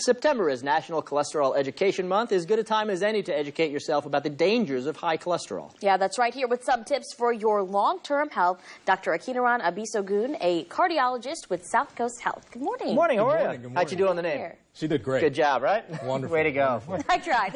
September is National Cholesterol Education Month. As good a time as any to educate yourself about the dangers of high cholesterol. Yeah, that's right. Here with some tips for your long-term health, Dr. Akinniran Abisogun, a cardiologist with SouthCoast Health. Good morning. Good morning. How are you? Good morning. How'd you do on the name? She did great. Good job, right? Wonderful. Way to go. Wonderful. I tried.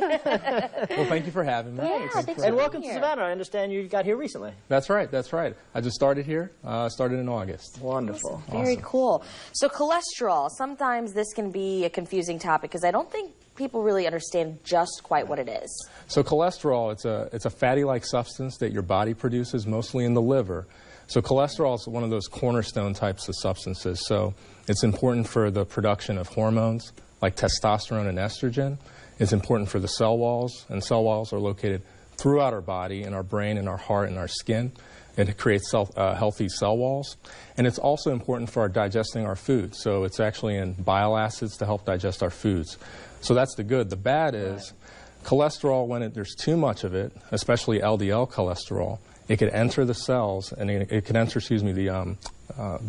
Well, thank you for having me. Yeah, thanks for And welcome being to here. Savannah. I understand you got here recently. That's right. That's right. I just started here. Started in August. Wonderful. Very cool. So cholesterol, sometimes this can be a confusing topic because I don't think people really understand just quite what it is. So cholesterol, it's a fatty-like substance that your body produces, mostly in the liver. So cholesterol is one of those cornerstone types of substances. So it's important for the production of hormones like testosterone and estrogen. It's important for the cell walls, and cell walls are located throughout our body, in our brain, in our heart, and our skin. It creates healthy cell walls. And it's also important for our digesting our food. So it's actually in bile acids to help digest our foods. So that's the good. The bad is cholesterol, when there's too much of it, especially LDL cholesterol, it could enter the cells, and it can enter, the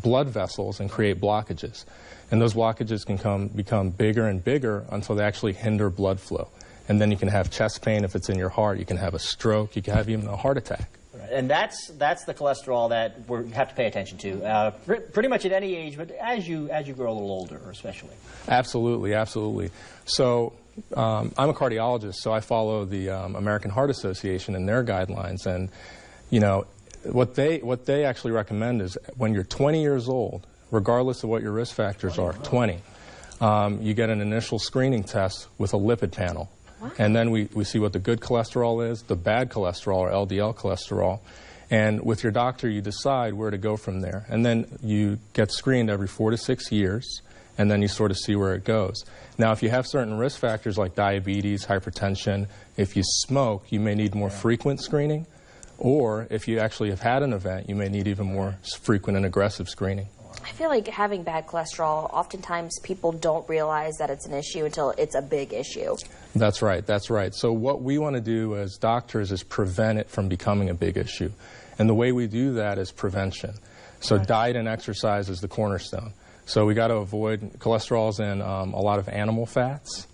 blood vessels and create blockages. And those blockages can become bigger and bigger until they actually hinder blood flow. And then you can have chest pain if it's in your heart. You can have a stroke. You can have even a heart attack. And that's the cholesterol that we have to pay attention to, pretty much at any age, but as you grow a little older, especially. Absolutely, absolutely. So I'm a cardiologist, so I follow the American Heart Association and their guidelines. And you know what they actually recommend is when you're 20 years old, regardless of what your risk factors are, 20, you get an initial screening test with a lipid panel. And then we see what the good cholesterol is, the bad cholesterol or LDL cholesterol. And with your doctor, you decide where to go from there. And then you get screened every 4 to 6 years, and then you sort of see where it goes. Now, if you have certain risk factors like diabetes, hypertension, if you smoke, you may need more frequent screening. Or if you actually have had an event, you may need even more frequent and aggressive screening. I feel like having bad cholesterol, oftentimes people don't realize that it's an issue until it's a big issue. That's right, that's right. So what we want to do as doctors is prevent it from becoming a big issue. And the way we do that is prevention. So diet and exercise is the cornerstone. So we got to avoid cholesterols in a lot of animal fats.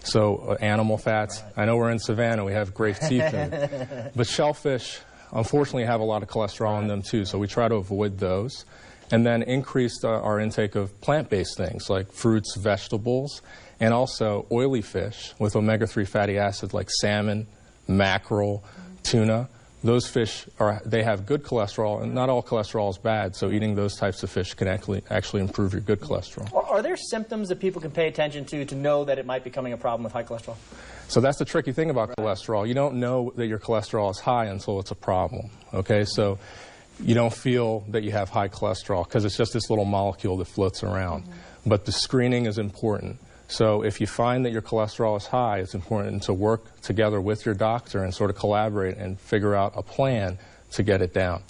So animal fats, I know we're in Savannah, we have great seafood. But shellfish, unfortunately, have a lot of cholesterol in them too, so we try to avoid those. And then increase our intake of plant-based things like fruits, vegetables, and also oily fish with omega-3 fatty acids like salmon, mackerel, tuna. Those fish, they have good cholesterol, and not all cholesterol is bad, so eating those types of fish can actually improve your good cholesterol. Are there symptoms that people can pay attention to know that it might be becoming a problem with high cholesterol? So that's the tricky thing about cholesterol. You don't know that your cholesterol is high until it's a problem, okay? So you don't feel that you have high cholesterol because it's just this little molecule that floats around. But the screening is important. So if you find that your cholesterol is high, it's important to work together with your doctor and sort of collaborate and figure out a plan to get it down.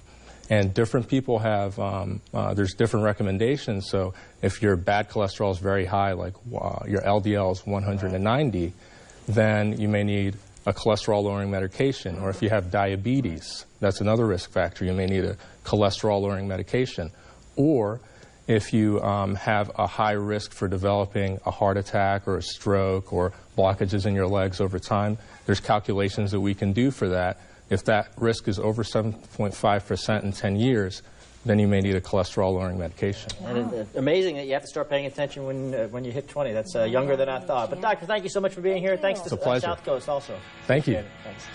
And different people have, there's different recommendations. So if your bad cholesterol is very high, like your LDL is 190, then you may need a cholesterol-lowering medication. Or if you have diabetes, that's another risk factor, you may need a cholesterol-lowering medication. Or if you have a high risk for developing a heart attack or a stroke or blockages in your legs over time, there's calculations that we can do for that. If that risk is over 7.5% in 10 years, then you may need a cholesterol-lowering medication. And it's amazing that you have to start paying attention when you hit 20. That's younger than I thought. But, Doctor, thank you so much for being here. Thanks to SouthCoast also. Thank you. Thanks.